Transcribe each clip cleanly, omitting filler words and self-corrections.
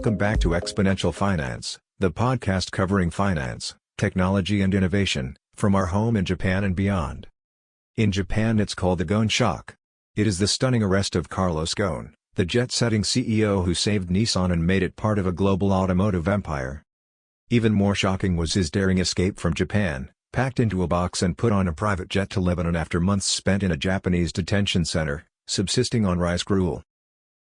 Welcome back to Exponential Finance, the podcast covering finance, technology and innovation, from our home in Japan and beyond. In Japan it's called the Ghosn Shock. It is the stunning arrest of Carlos Ghosn, the jet-setting CEO who saved Nissan and made it part of a global automotive empire. Even more shocking was his daring escape from Japan, packed into a box and put on a private jet to Lebanon after months spent in a Japanese detention center, subsisting on rice gruel.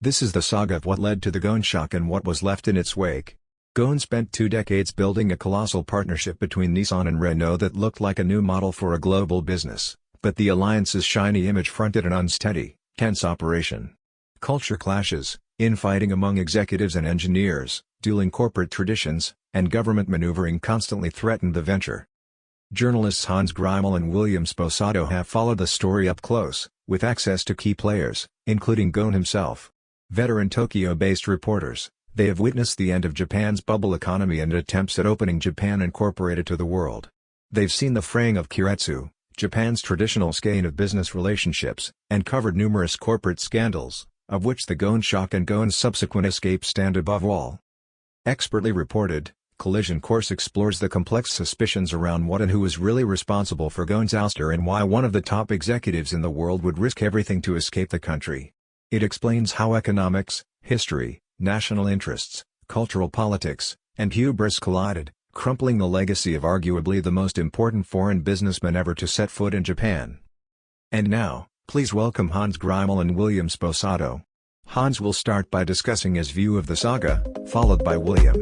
This is the saga of what led to the Ghosn Shock and what was left in its wake. Gohn spent 2 decades building a colossal partnership between Nissan and Renault that looked like a new model for a global business, but the alliance's shiny image fronted an unsteady, tense operation. Culture clashes, infighting among executives and engineers, dueling corporate traditions, and government maneuvering constantly threatened the venture. Journalists Greimel and William Sposato have followed the story up close, with access to key players, including Gohn himself. Veteran Tokyo-based reporters, they have witnessed the end of Japan's bubble economy and attempts at opening Japan Incorporated to the world. They've seen the fraying of keiretsu, Japan's traditional skein of business relationships, and covered numerous corporate scandals, of which the Ghosn Shock and Ghosn's subsequent escape stand above all. Expertly reported, Collision Course explores the complex suspicions around what and who is really responsible for Ghosn's ouster and why one of the top executives in the world would risk everything to escape the country. It explains how economics, history, national interests, cultural politics, and hubris collided, crumpling the legacy of arguably the most important foreign businessman ever to set foot in Japan. And now, please welcome Greimel and William Sposato. Hans will start by discussing his view of the saga, followed by William.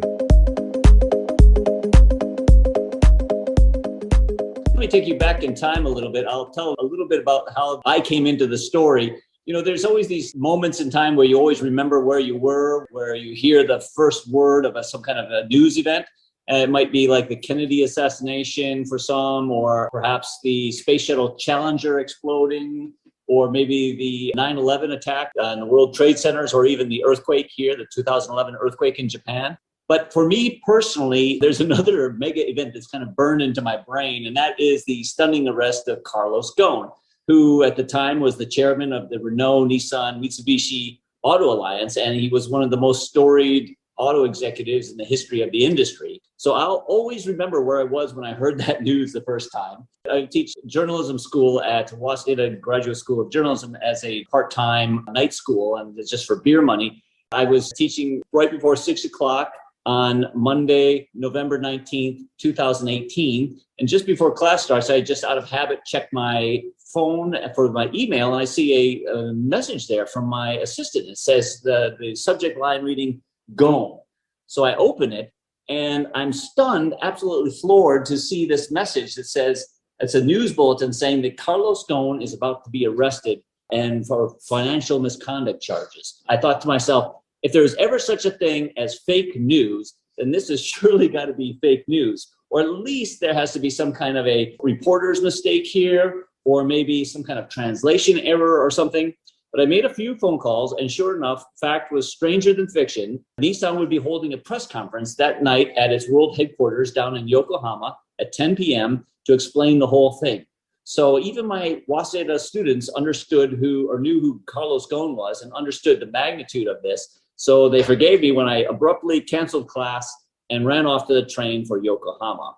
Let me take you back in time a little bit. I'll tell a little bit about how I came into the story. You know, there's always these moments in time where you always remember where you were, where you hear the first word of some kind of a news event. And it might be like the Kennedy assassination for some, or perhaps the Space Shuttle Challenger exploding, or maybe the 9/11 attack on the World Trade Centers, or even the earthquake here, the 2011 earthquake in Japan. But for me personally, there's another mega event that's kind of burned into my brain, and that is the stunning arrest of Carlos Ghosn, who at the time was the chairman of the Renault, Nissan, Mitsubishi Auto Alliance, and he was one of the most storied auto executives in the history of the industry. So I'll always remember where I was when I heard that news the first time. I teach journalism school at Waseda Graduate School of Journalism as a part-time night school, and it's just for beer money. I was teaching right before 6 o'clock on Monday, November 19th, 2018. And just before class starts, I just out of habit checked my phone for my email, and I see a message there from my assistant. It says the subject line reading, Gohn. So I open it, and I'm stunned, absolutely floored to see this message that says, it's a news bulletin saying that Carlos Ghosn is about to be arrested and for financial misconduct charges. I thought to myself, if there's ever such a thing as fake news, then this has surely got to be fake news. Or at least there has to be some kind of a reporter's mistake here, or maybe some kind of translation error or something. But I made a few phone calls, and sure enough, fact was stranger than fiction. Nissan would be holding a press conference that night at its world headquarters down in Yokohama at 10 p.m. to explain the whole thing. So even my Waseda students understood knew who Carlos Ghosn was and understood the magnitude of this. So they forgave me when I abruptly canceled class and ran off to the train for Yokohama.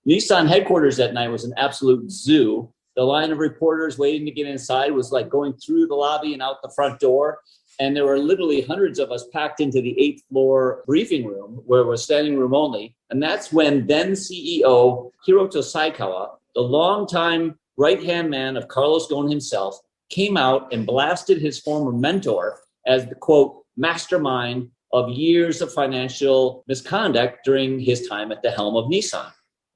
Nissan headquarters that night was an absolute zoo. The line of reporters waiting to get inside was like going through the lobby and out the front door. And there were literally hundreds of us packed into the 8th floor briefing room where it was standing room only. And that's when then CEO Hiroto Saikawa, the longtime right-hand man of Carlos Ghosn himself, came out and blasted his former mentor as the, quote, mastermind of years of financial misconduct during his time at the helm of Nissan.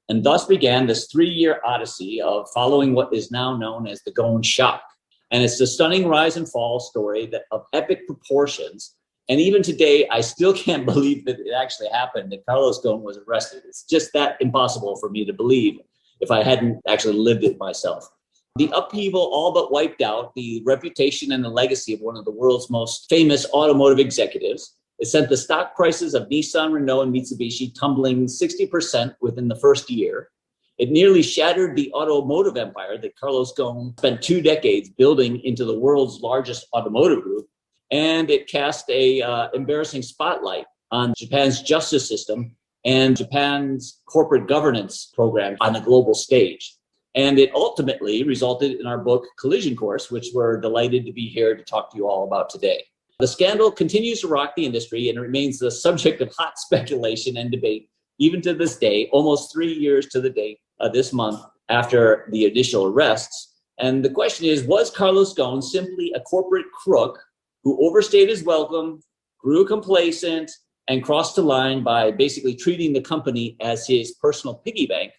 And thus began this 3-year odyssey of following what is now known as the Ghosn Shock. And it's the stunning rise and fall story of epic proportions. And even today, I still can't believe that it actually happened, that Carlos Ghosn was arrested. It's just that impossible for me to believe if I hadn't actually lived it myself. The upheaval all but wiped out the reputation and the legacy of one of the world's most famous automotive executives. It sent the stock prices of Nissan, Renault, and Mitsubishi tumbling 60% within the first year. It nearly shattered the automotive empire that Carlos Ghosn spent 2 decades building into the world's largest automotive group. And it cast a embarrassing spotlight on Japan's justice system and Japan's corporate governance program on the global stage. And it ultimately resulted in our book, Collision Course, which we're delighted to be here to talk to you all about today. The scandal continues to rock the industry and remains the subject of hot speculation and debate, even to this day, almost 3 years to the date of this month after the initial arrests. And the question is, was Carlos Ghosn simply a corporate crook who overstayed his welcome, grew complacent, and crossed the line by basically treating the company as his personal piggy bank?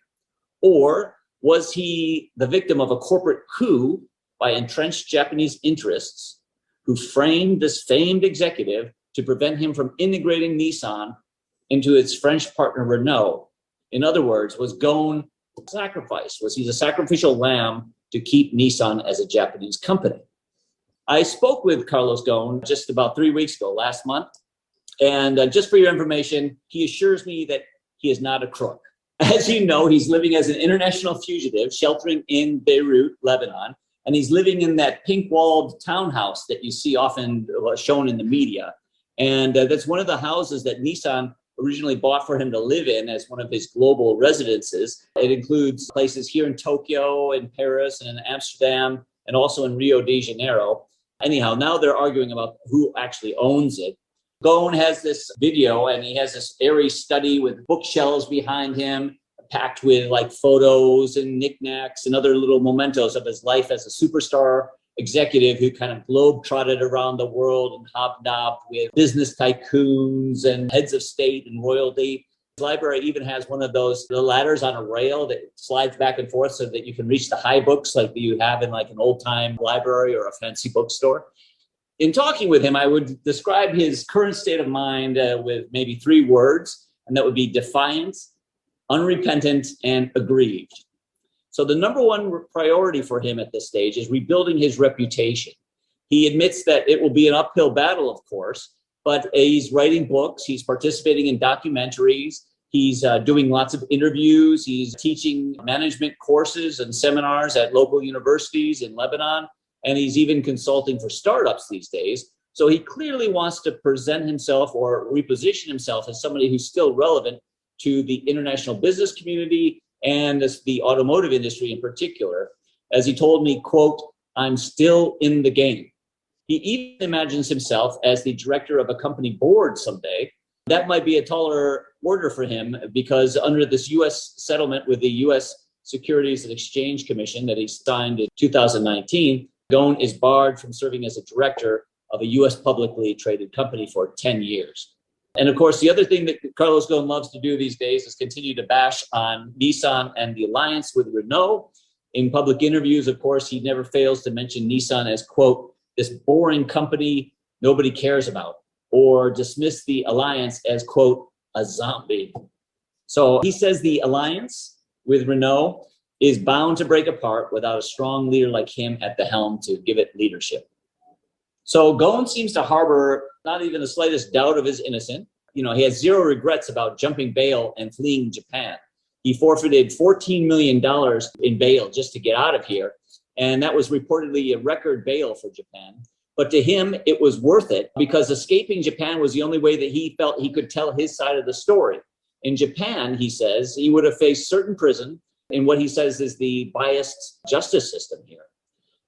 Or was he the victim of a corporate coup by entrenched Japanese interests who framed this famed executive to prevent him from integrating Nissan into its French partner Renault? In other words, was Gohn sacrificed? Was he the sacrificial lamb to keep Nissan as a Japanese company? I spoke with Carlos Ghosn just about 3 weeks ago, last month. And just for your information, he assures me that he is not a crook. As you know, he's living as an international fugitive, sheltering in Beirut, Lebanon. And he's living in that pink-walled townhouse that you see often shown in the media. And that's one of the houses that Nissan originally bought for him to live in as one of his global residences. It includes places here in Tokyo, in Paris, and in Amsterdam, and also in Rio de Janeiro. Anyhow, now they're arguing about who actually owns it. Gohn has this video, and he has this airy study with bookshelves behind him, packed with like photos and knickknacks and other little mementos of his life as a superstar executive who kind of globe-trotted around the world and hobnobbed with business tycoons and heads of state and royalty. His library even has one of those the ladders on a rail that slides back and forth so that you can reach the high books like you have in like an old-time library or a fancy bookstore. In talking with him, I would describe his current state of mind with maybe 3 words, and that would be defiant, unrepentant, and aggrieved. So the number one priority for him at this stage is rebuilding his reputation. He admits that it will be an uphill battle, of course, but he's writing books, he's participating in documentaries, he's doing lots of interviews, he's teaching management courses and seminars at local universities in Lebanon, and he's even consulting for startups these days. So he clearly wants to present himself or reposition himself as somebody who's still relevant to the international business community and the automotive industry in particular. As he told me, quote, "I'm still in the game." He even imagines himself as the director of a company board someday. That might be a taller order for him because under this U.S. settlement with the U.S. Securities and Exchange Commission that he signed in 2019, Gohn is barred from serving as a director of a U.S. publicly traded company for 10 years. And of course, the other thing that Carlos Ghosn loves to do these days is continue to bash on Nissan and the alliance with Renault. In public interviews, of course, he never fails to mention Nissan as, quote, "this boring company nobody cares about," or dismiss the alliance as, quote, "a zombie." So he says the alliance with Renault is bound to break apart without a strong leader like him at the helm to give it leadership. So Gohn seems to harbor not even the slightest doubt of his innocence. You know, he has zero regrets about jumping bail and fleeing Japan. He forfeited $14 million in bail just to get out of here. And that was reportedly a record bail for Japan. But to him, it was worth it because escaping Japan was the only way that he felt he could tell his side of the story. In Japan, he says, he would have faced certain prison in what he says is the biased justice system here.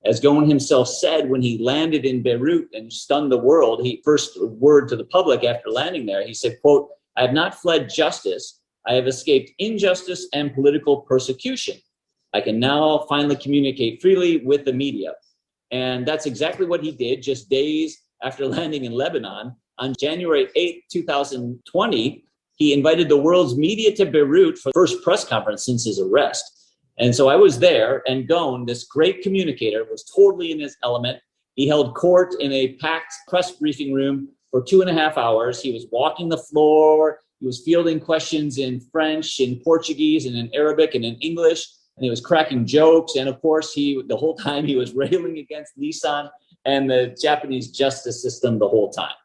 As Gohn himself said when he landed in Beirut and stunned the world, he first word to the public after landing there, he said, quote, "I have not fled justice. I have escaped injustice and political persecution. I can now finally communicate freely with the media." And that's exactly what he did just days after landing in Lebanon. On January 8, 2020, he invited the world's media to Beirut for the first press conference since his arrest. And so I was there, and Gohn, this great communicator, was totally in his element. He held court in a packed press briefing room for 2.5 hours. He was walking the floor. He was fielding questions in French, in Portuguese, and in Arabic, and in English. And he was cracking jokes. And of course, the whole time he was railing against Nissan and the Japanese justice system the whole time.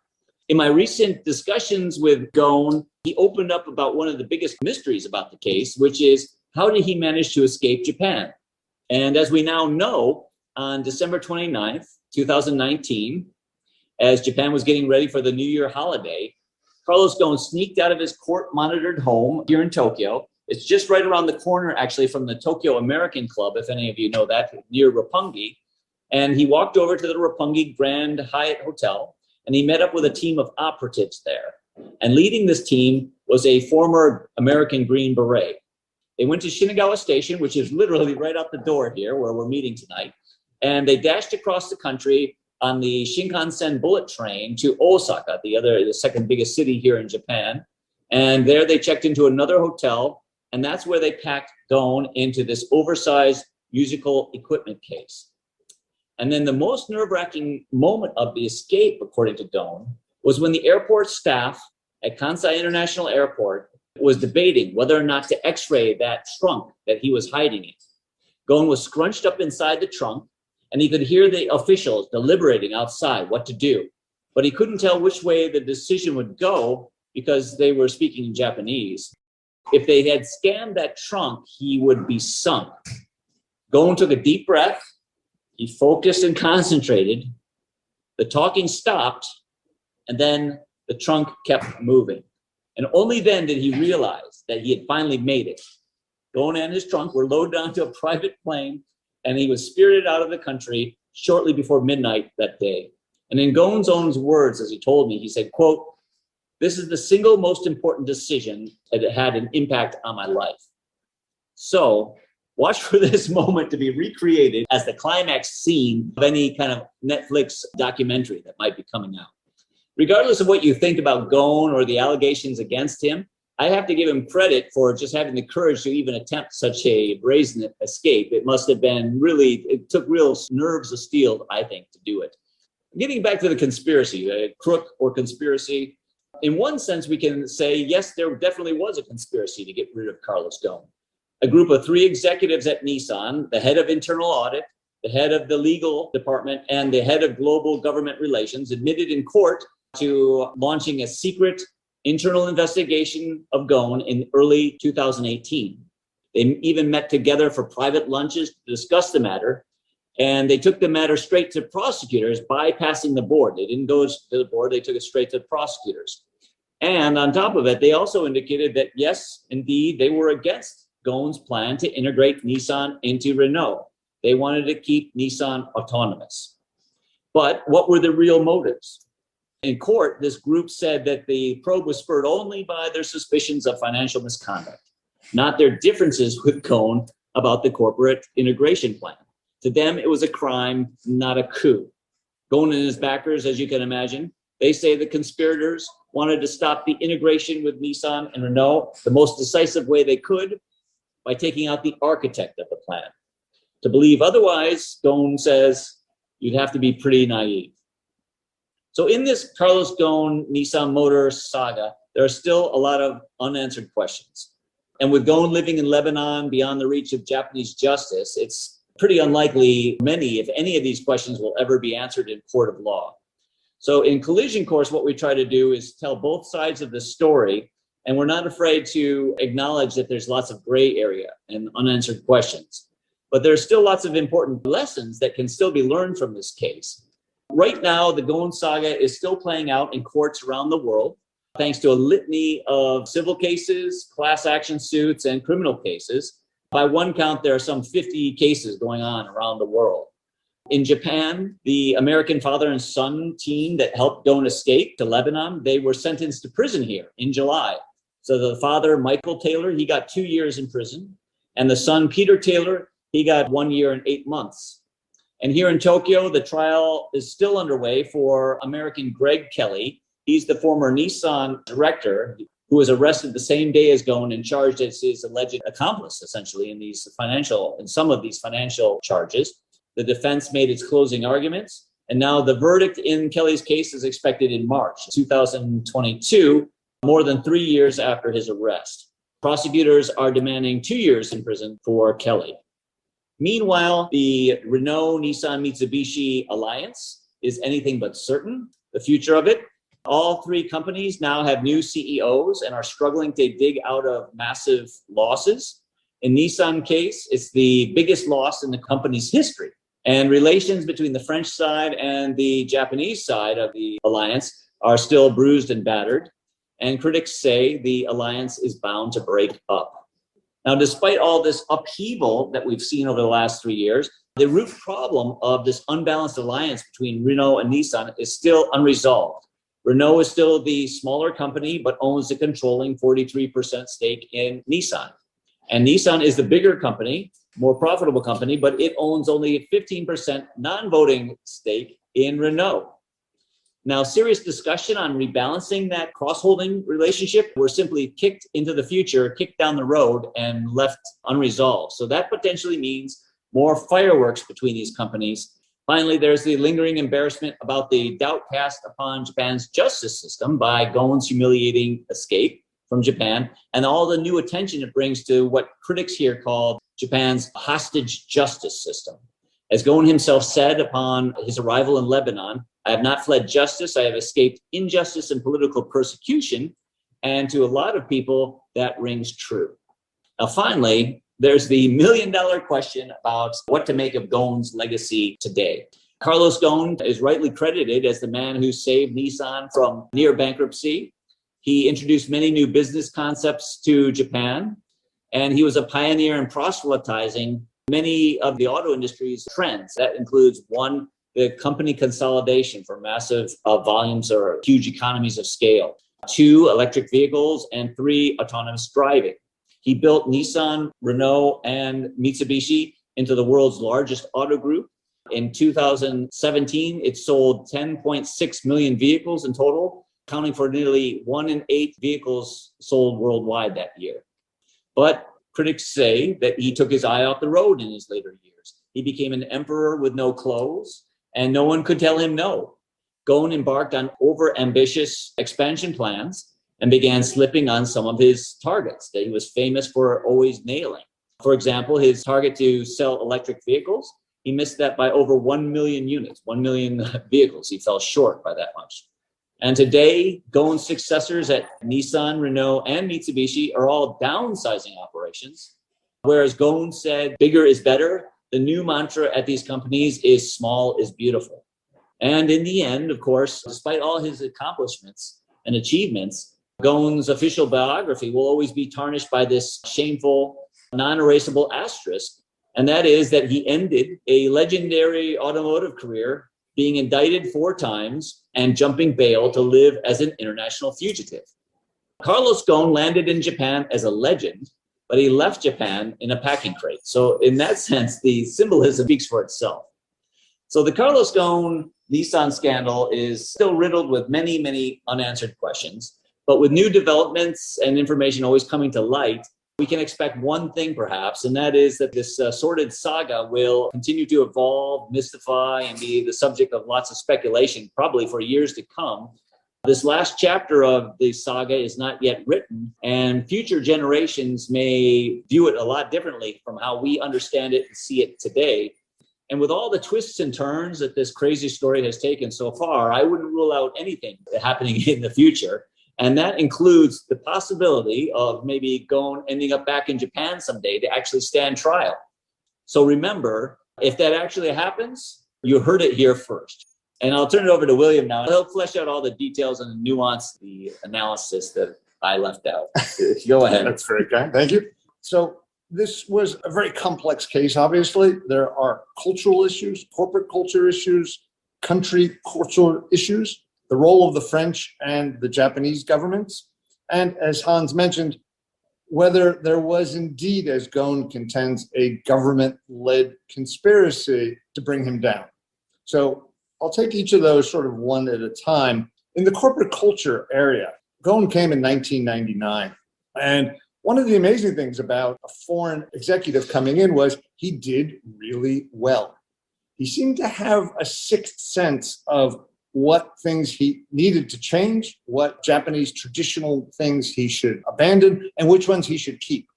In my recent discussions with Gohn, he opened up about one of the biggest mysteries about the case, which is, how did he manage to escape Japan? And as we now know, on December 29th, 2019, as Japan was getting ready for the New Year holiday, Carlos Ghosn sneaked out of his court-monitored home here in Tokyo. It's just right around the corner, actually, from the Tokyo American Club, if any of you know that, near Roppongi. And he walked over to the Roppongi Grand Hyatt Hotel, and he met up with a team of operatives there. And leading this team was a former American Green Beret. They went to Shinagawa Station, which is literally right out the door here where we're meeting tonight. And they dashed across the country on the Shinkansen bullet train to Osaka, the second biggest city here in Japan. And there they checked into another hotel, and that's where they packed Gohn into this oversized musical equipment case. And then the most nerve-wracking moment of the escape, according to Gohn, was when the airport staff at Kansai International Airport was debating whether or not to x-ray that trunk that he was hiding in. Gohn was scrunched up inside the trunk, and he could hear the officials deliberating outside what to do. But he couldn't tell which way the decision would go because they were speaking in Japanese. If they had scanned that trunk, he would be sunk. Gohn took a deep breath. He focused and concentrated. The talking stopped, and then the trunk kept moving. And only then did he realize that he had finally made it. Gohn and his trunk were loaded onto a private plane, and he was spirited out of the country shortly before midnight that day. And in Gohn's own words, as he told me, he said, quote, "This is the single most important decision that had an impact on my life." So watch for this moment to be recreated as the climax scene of any kind of Netflix documentary that might be coming out. Regardless of what you think about Gohn or the allegations against him, I have to give him credit for just having the courage to even attempt such a brazen escape. It must have been it took real nerves of steel, I think, to do it. Getting back to the conspiracy, a crook or conspiracy, in one sense, we can say, yes, there definitely was a conspiracy to get rid of Carlos Gohn. A group of 3 executives at Nissan, the head of internal audit, the head of the legal department, and the head of global government relations, admitted in court to launching a secret internal investigation of Gohn in early 2018. They even met together for private lunches to discuss the matter, and they took the matter straight to prosecutors, bypassing the board. They didn't go to the board, they took it straight to prosecutors. And on top of it, they also indicated that, yes, indeed, they were against Gohn's plan to integrate Nissan into Renault. They wanted to keep Nissan autonomous. But what were the real motives? In court, this group said that the probe was spurred only by their suspicions of financial misconduct, not their differences with Gohn about the corporate integration plan. To them, it was a crime, not a coup. Gohn and his backers, as you can imagine, they say the conspirators wanted to stop the integration with Nissan and Renault the most decisive way they could, by taking out the architect of the plan. To believe otherwise, Gohn says, you'd have to be pretty naive. So in this Carlos Ghosn Nissan Motor saga, there are still a lot of unanswered questions. And with Gohn living in Lebanon beyond the reach of Japanese justice, it's pretty unlikely many, if any of these questions will ever be answered in court of law. So in Collision Course, what we try to do is tell both sides of the story, and we're not afraid to acknowledge that there's lots of gray area and unanswered questions. But there's still lots of important lessons that can still be learned from this case. Right now, the Gohn saga is still playing out in courts around the world, thanks to a litany of civil cases, class action suits, and criminal cases. By one count, there are some 50 cases going on around the world. In Japan, the American father and son team that helped Gohn escape to Lebanon, they were sentenced to prison here in July. So the father, Michael Taylor, he got 2 years in prison. And the son, Peter Taylor, he got 1 year and 8 months. And here in Tokyo, the trial is still underway for American Greg Kelly. He's the former Nissan director who was arrested the same day as Gohn and charged as his alleged accomplice, essentially, in some of these financial charges. The defense made its closing arguments, and now the verdict in Kelly's case is expected in March 2022, more than 3 years after his arrest. Prosecutors are demanding 2 years in prison for Kelly. Meanwhile, the Renault-Nissan-Mitsubishi alliance is anything but certain, the future of it. All 3 companies now have new CEOs and are struggling to dig out of massive losses. In Nissan case, it's the biggest loss in the company's history. And relations between the French side and the Japanese side of the alliance are still bruised and battered. and critics say the alliance is bound to break up. Now, despite all this upheaval that we've seen over the last 3 years, the root problem of this unbalanced alliance between Renault and Nissan is still unresolved. Renault is still the smaller company, but owns a controlling 43% stake in Nissan. And Nissan is the bigger company, more profitable company, but it owns only a 15% non-voting stake in Renault. Now, serious discussion on rebalancing that cross-holding relationship were simply kicked into the future, kicked down the road, and left unresolved. So that potentially means more fireworks between these companies. Finally, there's the lingering embarrassment about the doubt cast upon Japan's justice system by Gohn's humiliating escape from Japan, and all the new attention it brings to what critics here call Japan's hostage justice system. As Gohn himself said upon his arrival in Lebanon, "I have not fled justice, I have escaped injustice and political persecution," and to a lot of people, that rings true. Now, finally, there's the million-dollar question about what to make of Gohn's legacy today. Carlos Ghosn is rightly credited as the man who saved Nissan from near bankruptcy. He introduced many new business concepts to Japan, and he was a pioneer in proselytizing many of the auto industry's trends. That includes, one, the company consolidation for massive volumes or huge economies of scale; two, electric vehicles; and three, autonomous driving. He built Nissan, Renault, and Mitsubishi into the world's largest auto group. In 2017, it sold 10.6 million vehicles in total, accounting for nearly 1 in 8 vehicles sold worldwide that year. But critics say that he took his eye off the road in his later years. He became an emperor with no clothes, and no one could tell him no. Gohn embarked on over-ambitious expansion plans and began slipping on some of his targets that he was famous for always nailing. For example, his target to sell electric vehicles, he missed that by over 1 million units, 1 million vehicles. He fell short by that much. And today, Gohn's successors at Nissan, Renault, and Mitsubishi are all downsizing operations. Whereas Gohn said bigger is better, the new mantra at these companies is small is beautiful. And in the end, of course, despite all his accomplishments and achievements, Gohn's official biography will always be tarnished by this shameful, non-erasable asterisk, and that is that he ended a legendary automotive career being indicted 4 times and jumping bail to live as an international fugitive. Carlos Ghosn landed in Japan as a legend, but he left Japan in a packing crate. So in that sense, the symbolism speaks for itself. So the Carlos Ghosn Nissan scandal is still riddled with many, many unanswered questions. But with new developments and information always coming to light, we can expect one thing perhaps, and that is that this sordid saga will continue to evolve, mystify, and be the subject of lots of speculation, probably for years to come. This last chapter of the saga is not yet written, and future generations may view it a lot differently from how we understand it and see it today. And with all the twists and turns that this crazy story has taken so far, I wouldn't rule out anything happening in the future. And that includes the possibility of maybe Gohn ending up back in Japan someday to actually stand trial. So remember, if that actually happens, you heard it here first. And I'll turn it over to William now. He'll flesh out all the details and the nuance, the analysis that I left out. Go ahead. That's very kind. Thank you. So this was a very complex case, obviously. There are cultural issues, corporate culture issues, country cultural issues, the role of the French and the Japanese governments, and as Hans mentioned, whether there was indeed, as Gohn contends, a government-led conspiracy to bring him down. So I'll take each of those sort of one at a time. In the corporate culture area, Gohn came in 1999, and one of the amazing things about a foreign executive coming in was he did really well. He seemed to have a sixth sense of what things he needed to change, what Japanese traditional things he should abandon, and which ones he should keep.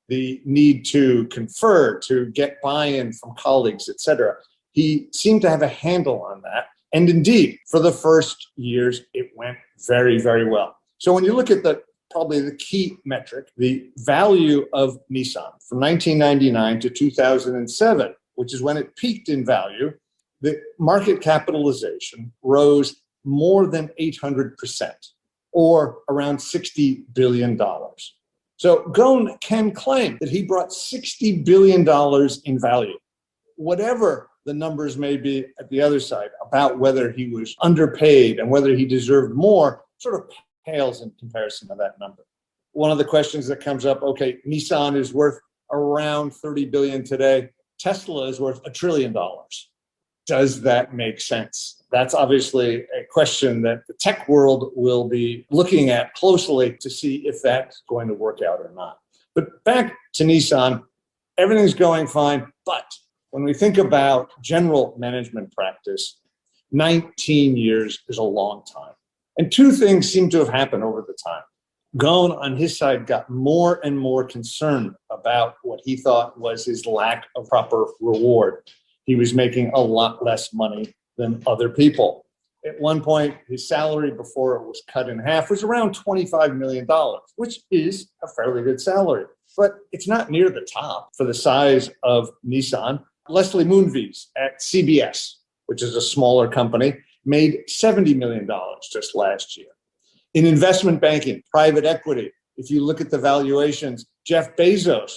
The need to confer, to get buy-in from colleagues, etc. He seemed to have a handle on that. And indeed, for the first years, it went very, very well. So when you look at probably the key metric, the value of Nissan from 1999 to 2007, which is when it peaked in value, the market capitalization rose more than 800%, or around $60 billion. So Gohn can claim that he brought $60 billion in value. Whatever the numbers may be at the other side about whether he was underpaid and whether he deserved more, sort of pales in comparison to that number. One of the questions that comes up, okay, Nissan is worth around 30 billion today. Tesla is worth $1 trillion. Does that make sense? That's obviously a question that the tech world will be looking at closely to see if that's going to work out or not. But back to Nissan, everything's going fine. But when we think about general management practice, 19 years is a long time. And two things seem to have happened over the time. Gohn, on his side, got more and more concerned about what he thought was his lack of proper reward. He was making a lot less money than other people. At one point, his salary before it was cut in half was around $25 million, which is a fairly good salary. But it's not near the top for the size of Nissan. Leslie Moonves at CBS, which is a smaller company, made $70 million just last year. In investment banking, private equity, if you look at the valuations, Jeff Bezos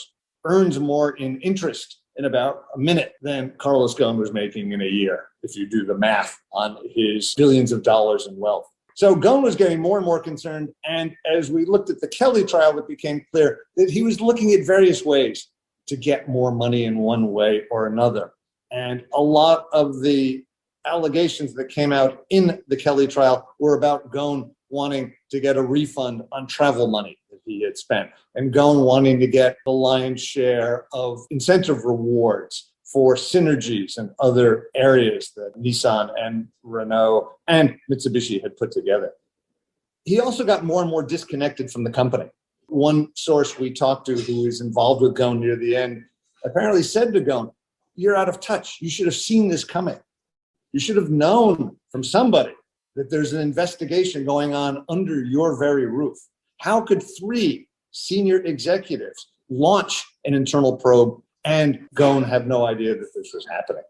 earns more in interest in about a minute than Carlos Ghosn was making in a year, if you do the math on his billions of dollars in wealth. So Gohn was getting more and more concerned. And as we looked at the Kelly trial, it became clear that he was looking at various ways to get more money in one way or another. And a lot of the allegations that came out in the Kelly trial were about Gohn wanting to get a refund on travel money that he had spent, and Gohn wanting to get the lion's share of incentive rewards for synergies and other areas that Nissan and Renault and Mitsubishi had put together. He also got more and more disconnected from the company. One source we talked to who was involved with Gohn near the end apparently said to Gohn, "You're out of touch. You should have seen this coming. You should have known from somebody that there's an investigation going on under your very roof. How could 3 senior executives launch an internal probe and Gohn have no idea that this was happening?"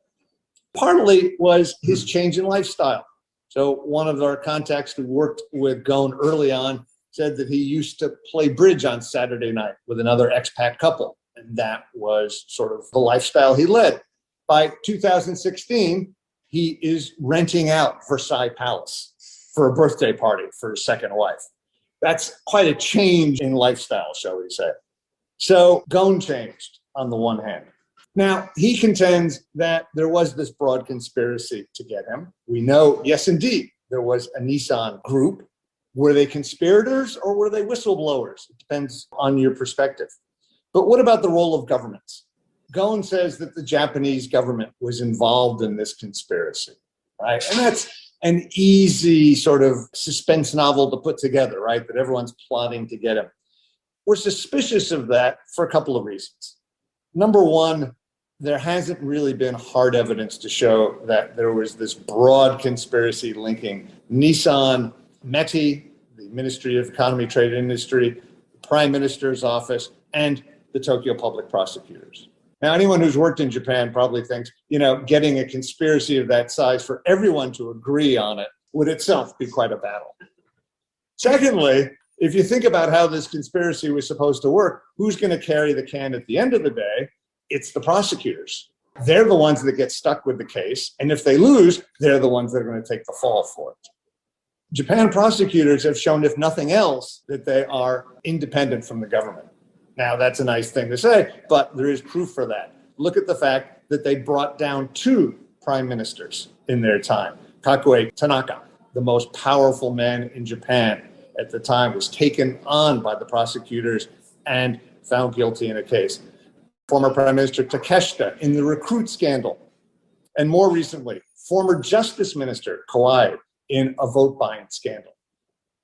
Partly was his change in lifestyle. So one of our contacts who worked with Gohn early on said that he used to play bridge on Saturday night with another expat couple. And that was sort of the lifestyle he led. By 2016, he is renting out Versailles Palace for a birthday party for his second wife. That's quite a change in lifestyle, shall we say. So Gohn changed on the one hand. Now, he contends that there was this broad conspiracy to get him. We know, yes, indeed, there was a Nissan group. Were they conspirators or were they whistleblowers? It depends on your perspective. But what about the role of governments? Gohn says that the Japanese government was involved in this conspiracy, right? And that's an easy sort of suspense novel to put together, right? That everyone's plotting to get him. We're suspicious of that for a couple of reasons. Number one, there hasn't really been hard evidence to show that there was this broad conspiracy linking Nissan, METI, the Ministry of Economy, Trade and Industry, the Prime Minister's office, and the Tokyo Public Prosecutors. Now, anyone who's worked in Japan probably thinks, getting a conspiracy of that size for everyone to agree on it would itself be quite a battle. Secondly, if you think about how this conspiracy was supposed to work, who's going to carry the can at the end of the day? It's the prosecutors. They're the ones that get stuck with the case. And if they lose, they're the ones that are going to take the fall for it. Japan prosecutors have shown, if nothing else, that they are independent from the government. Now, that's a nice thing to say, but there is proof for that. Look at the fact that they brought down 2 prime ministers in their time. Kakue Tanaka, the most powerful man in Japan at the time, was taken on by the prosecutors and found guilty in a case. Former Prime Minister Takeshita in the recruit scandal. And more recently, former Justice Minister Kawai in a vote buying scandal.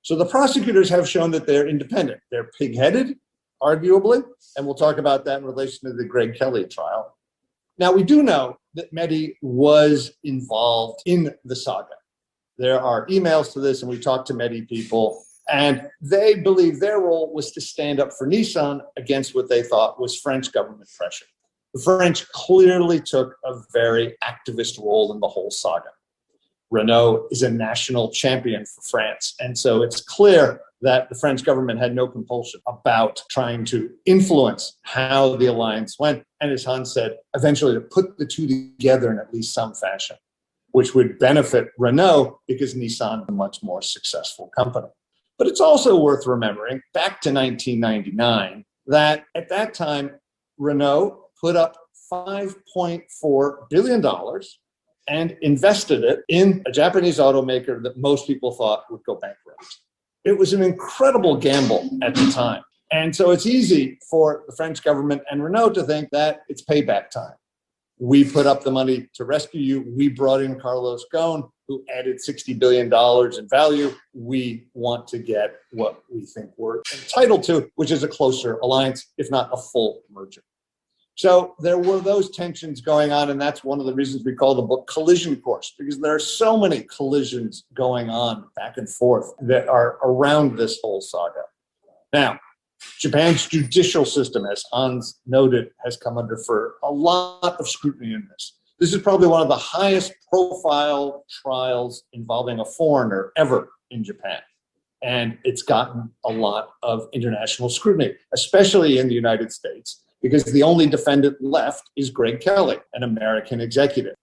So the prosecutors have shown that they're independent. They're pig-headed, arguably, and we'll talk about that in relation to the Greg Kelly trial. Now, we do know that METI was involved in the saga. There are emails to this, and we talked to METI people, and they believe their role was to stand up for Nissan against what they thought was French government pressure. The French clearly took a very activist role in the whole saga. Renault is a national champion for France. And so it's clear that the French government had no compulsion about trying to influence how the alliance went. And as Hans said, eventually to put the two together in at least some fashion, which would benefit Renault because Nissan is a much more successful company. But it's also worth remembering, back to 1999, that at that time, Renault put up $5.4 billion and invested it in a Japanese automaker that most people thought would go bankrupt. It was an incredible gamble at the time. And so it's easy for the French government and Renault to think that it's payback time. We put up the money to rescue you. We brought in Carlos Ghosn, who added $60 billion in value. We want to get what we think we're entitled to, which is a closer alliance, if not a full merger. So there were those tensions going on, and that's one of the reasons we call the book Collision Course, because there are so many collisions going on back and forth that are around this whole saga. Now, Japan's judicial system, as Hans noted, has come under for a lot of scrutiny in this. This is probably one of the highest profile trials involving a foreigner ever in Japan. And it's gotten a lot of international scrutiny, especially in the United States, because the only defendant left is Greg Kelly, an American executive.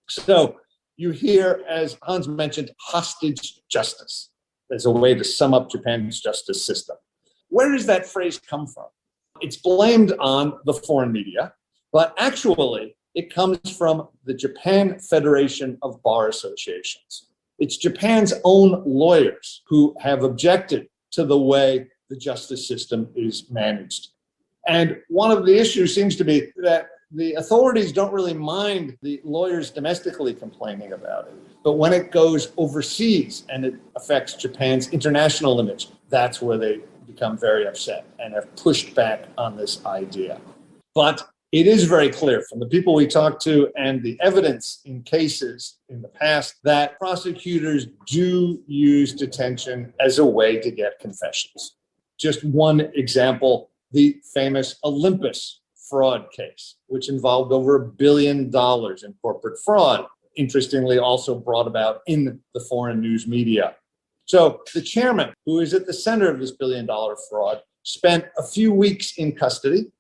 So you hear, as Hans mentioned, hostage justice as a way to sum up Japan's justice system. Where does that phrase come from? It's blamed on the foreign media, but actually it comes from the Japan Federation of Bar Associations. It's Japan's own lawyers who have objected to the way the justice system is managed. And one of the issues seems to be that the authorities don't really mind the lawyers domestically complaining about it. But when it goes overseas and it affects Japan's international image, that's where they become very upset and have pushed back on this idea. But it is very clear from the people we talked to and the evidence in cases in the past that prosecutors do use detention as a way to get confessions. Just one example, the famous Olympus Fraud case, which involved over $1 billion in corporate fraud, interestingly also brought about in the foreign news media. So the chairman, who is at the center of this $1 billion fraud, spent a few weeks in custody.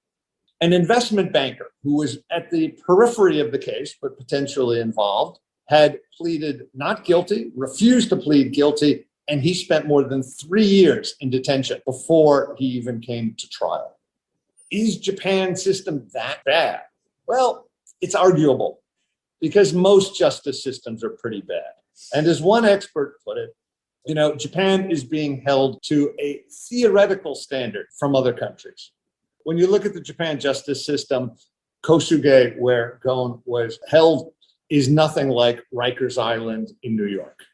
An investment banker who was at the periphery of the case, but potentially involved, had pleaded not guilty, refused to plead guilty, and he spent more than 3 years in detention before he even came to trial. Is Japan's system that bad? Well, it's arguable, because most justice systems are pretty bad. And as one expert put it, Japan is being held to a theoretical standard from other countries. When you look at the Japan justice system, Kosuge, where Gohn was held, is nothing like Rikers Island in New York.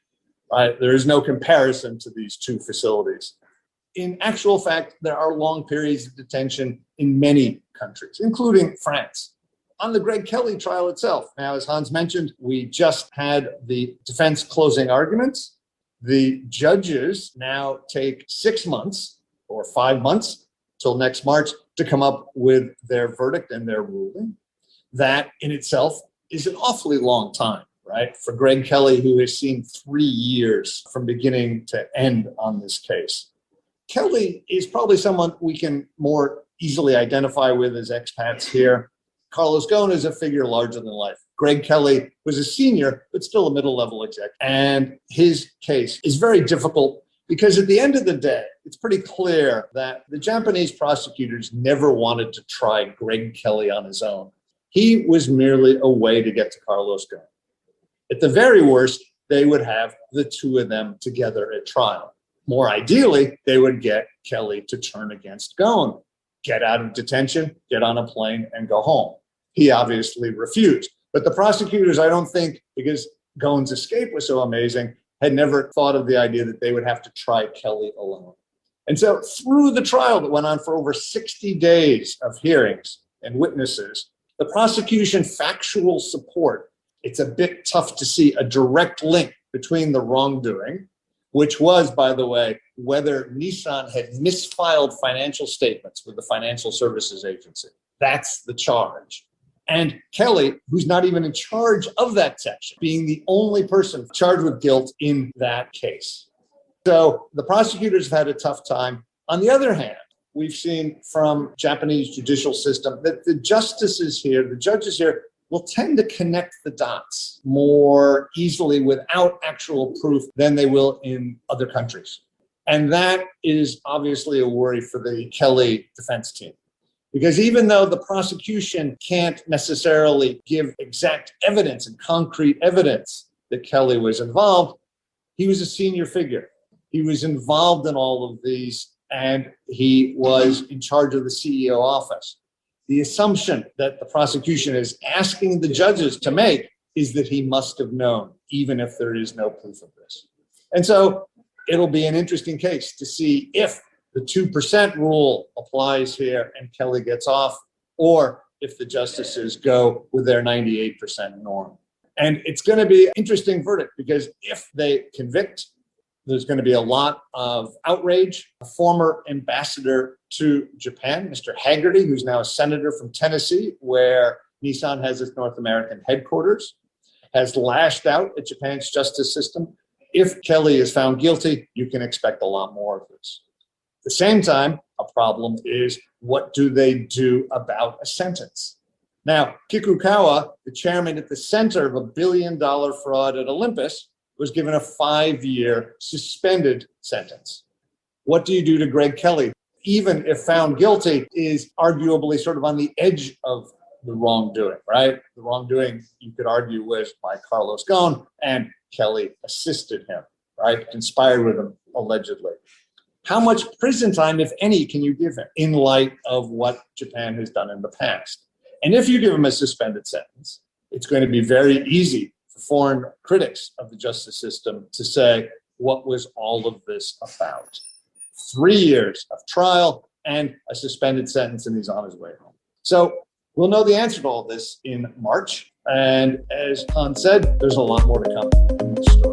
Right? There is no comparison to these two facilities. In actual fact, there are long periods of detention in many countries, including France. On the Greg Kelly trial itself, now, as Hans mentioned, we just had the defense closing arguments. The judges now take 6 months or 5 months till next March to come up with their verdict and their ruling. That in itself is an awfully long time, right? For Greg Kelly, who has seen 3 years from beginning to end on this case. Kelly is probably someone we can more easily identify with as expats here. Carlos Ghosn is a figure larger than life. Greg Kelly was a senior, but still a middle-level exec. And his case is very difficult because at the end of the day, it's pretty clear that the Japanese prosecutors never wanted to try Greg Kelly on his own. He was merely a way to get to Carlos Ghosn. At the very worst, they would have the two of them together at trial. More ideally, they would get Kelly to turn against Gohn, get out of detention, get on a plane, and go home. He obviously refused. But the prosecutors, I don't think, because Gohn's escape was so amazing, had never thought of the idea that they would have to try Kelly alone. And so through the trial that went on for over 60 days of hearings and witnesses, the prosecution factual support, it's a bit tough to see a direct link between the wrongdoing, which was, by the way, whether Nissan had misfiled financial statements with the Financial Services Agency. That's the charge. and Kelly, who's not even in charge of that section, being the only person charged with guilt in that case. So the prosecutors have had a tough time. On the other hand, we've seen from Japanese judicial system that the justices here, the judges here, will tend to connect the dots more easily without actual proof than they will in other countries. And that is obviously a worry for the Kelly defense team. Because even though the prosecution can't necessarily give exact evidence and concrete evidence that Kelly was involved, he was a senior figure. He was involved in all of these, and he was in charge of the CEO office. The assumption that the prosecution is asking the judges to make is that he must have known, even if there is no proof of this. And so it'll be an interesting case to see if the 2% rule applies here and Kelly gets off, or if the justices go with their 98% norm. And it's going to be an interesting verdict, because if they convict, there's going to be a lot of outrage. A former ambassador to Japan, Mr. Haggerty, who's now a senator from Tennessee, where Nissan has its North American headquarters, has lashed out at Japan's justice system. If Kelly is found guilty, you can expect a lot more of this. At the same time, a problem is, what do they do about a sentence? Now, Kikukawa, the chairman at the center of $1 billion fraud at Olympus, was given a 5-year suspended sentence. What do you do to Greg Kelly? Even if found guilty, is arguably sort of on the edge of the wrongdoing, right? The wrongdoing, you could argue, was by Carlos Ghosn, and Kelly assisted him, right? Conspired with him, allegedly. How much prison time, if any, can you give him in light of what Japan has done in the past? And if you give him a suspended sentence, it's going to be very easy for foreign critics of the justice system to say, what was all of this about? 3 years of trial and a suspended sentence, and he's on his way home. So we'll know the answer to all this in March. And as Han said, there's a lot more to come in this story.